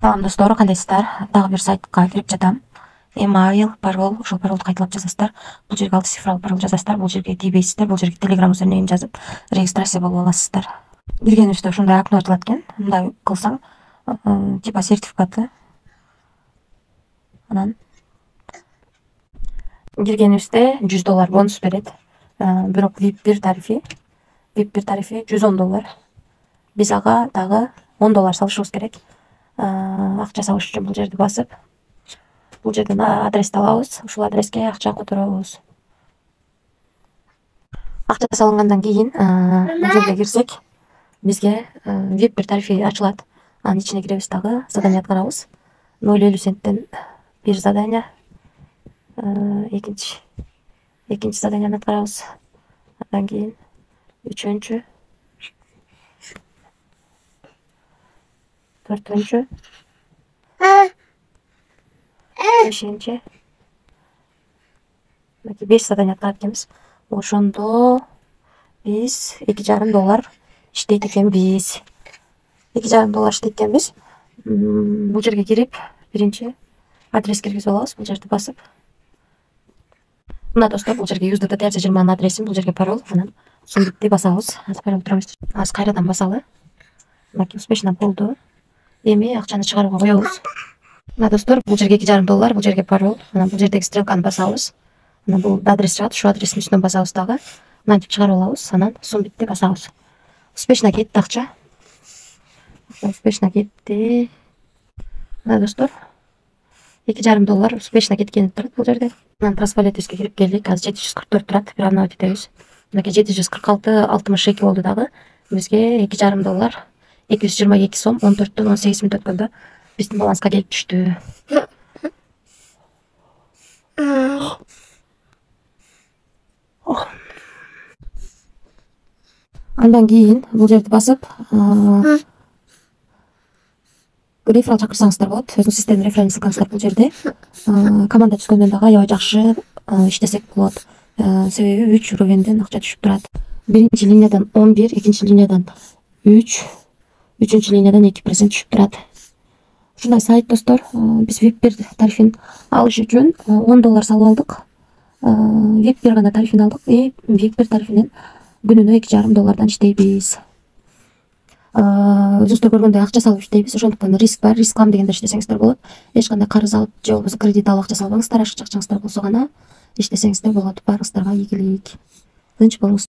Салам достор, кандайсыздар? Дагы бир сайтка кирип жатам. Email, пароль, ошол паролду кайталап жазасыздар. Бул жерге 6 цифрлуу пароль жазасыздар. Бул жерге тийбейсиздер. Бул жерге Telegram username жазып, регистрация болуп аласыздар. Киргенибизде ушундай окно ачылат экен. Мындай кылсаң, типа сертификаты. Анан киргенибизде $100 бонус берет. Бирок VIP1 тарифи $110. Биз ага дагы $10 салышыбыз керек. Акча салыш үчүн бул жерди басып, бул жерден адрести алабыз. Ушул адреске акча которобуз. Акча салынгандан кийин бул жерге кирсек, бизге VIP1 тарифи ачылат. Анын ичине киребиз, дагы задание аткарабыз. 0,50 центтен бир задание, экинчи заданияны аткарабыз. Андан кийин үчүнчү, төртүнчү, бешинчи, 5 задание аткарып келебиз. Ошондо биз $2,5 иштейт экенбиз. $2,5 иштейт экенбиз. Бул жерге кирип, биринчи адрес киргизип алабыз. Бул жерди басып. Мына достор, бул жерге USDT TRC20 адресин, бул жерге пароль, анан сумбитти басабыз. Азыр турабыз. Азыр кайрадан басалы. Мынакей успешно болду. Эми акчаны чыгарууга коебуз. Мына достор, бул жерге $2,5, бул жерге пароль, анан бул жердеги стрелканы басабыз. Анан бул адрес чыгат, ушул адрестин үстүнөн басабыз дагы. Мынтип чыгарып алабыз, анан сумбитти басабыз. Успешно кетти акча. Успешно кетти. Мына достор, $2,5 успешно кеткен турат бул жерде. Анан трансфалетиске кирип келдик. Азыр 744 турат. Бир обновить этебиз. Мынакей 746.62 болду дагы. Бизге $2,5 222 сом 14төн 18 мүнөт өткөндө биздин баланска келип түштү. Андан кийин бул жерди басып, реферал чакырсаңыздар болот. Өзүнүн системдин рефералын ссылкаңыздар бул жерде. Команда түзгөндөн дагы аябай жакшы иштесек болот. Себеби 3 уровенден акча түшүп турат. Биринчи линиядан 11, экинчи линиядан 3, үчүнчү линиядан 2% түшүп турат. Ушундай сайт достор. Биз VIP1 тарифин алыш үчүн $10 салып алдык. VIP1 гана тарифин алдык. VIP1 тарифинен күнүнө $2,5 иштейбиз. Өзүңүздөр көргөндөй акча салып иштейбиз. Ошондуктан риск бар. Рискам дегенде иштесеңиздер болот. Эч кандай карыз алып же болбосо кредит алып акча салбаңыздар. Ашык акчаңыздар болсо гана иштесеңиздер болот. Баарыңыздарга ийгилик. Тынч болуңуздар.